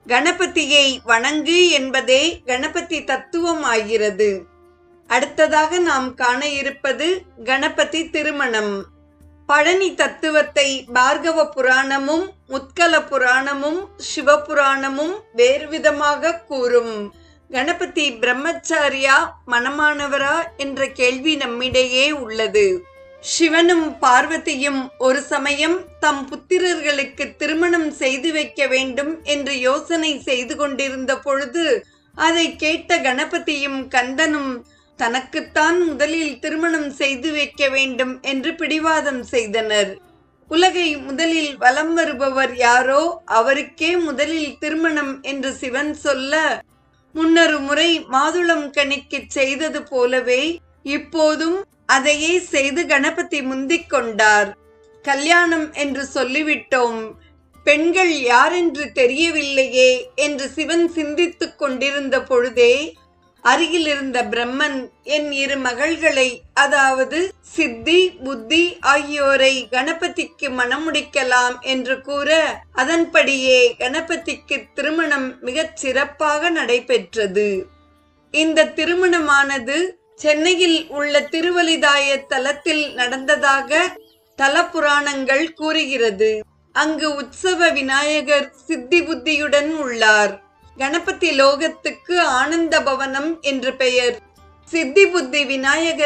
கணபதியை வணங்கு என்பதே கணபதி தத்துவம் ஆகிறது. அடுத்ததாக நாம் காண இருப்பது கணபதி திருமணம். பழனி தத்துவத்தை பார்கவ புராணமும் முத்கல புராணமும் சிவபுராணமும் வேறு விதமாக கூறும். கணபதி பிரம்மச்சாரியா மனமானவரா என்ற கேள்வி நம்மிடையே உள்ளது. சிவனும் பார்வதியும் ஒரு சமயம் தம் புத்திரர்களுக்கு திருமணம் செய்து வைக்க வேண்டும் என்று யோசனை செய்து கொண்டிருந்த பொழுது அதை கேட்ட கணபதியும் கந்தனும் தனக்குத்தான் முதலில் திருமணம் செய்து வைக்க வேண்டும் என்று பிடிவாதம் செய்தனர். உலகை முதலில் வலம் வருபவர் யாரோ அவருக்கே முதலில் திருமணம் என்று சிவன் சொல்ல, முன்னொரு முறை மாதுளம் கனிக்கு செய்தது போலவே இப்போதும் அதையே செய்து கணபதி முந்திக் கொண்டார். கல்யாணம் என்று சொல்லிவிட்டோம், பெண்கள் யாரென்று தெரியவில்லையே என்று சிவன் சிந்தித்துக் கொண்டிருந்த பொழுதே அருகில் இருந்த பிரம்மன் என் இரு மகள்களை, அதாவது சித்தி புத்தி ஆகியோரை கணபதிக்கு மணமுடிக்கலாம் என்று கூற, அதன்படியே கணபதிக்கு திருமணம் மிகச் சிறப்பாக நடைபெற்றது. இந்த திருமணமானது சென்னையில் உள்ள திருவலிதாய தலத்தில் நடந்ததாக தல புராணங்கள் கூறுகிறது. அங்கு உற்சவ விநாயகர் சித்தி புத்தியுடன் உள்ளார். கணபதி லோகத்துக்கு ஆனந்த பவனம் என்று பெயர். சித்தி புத்தி விநாயகர்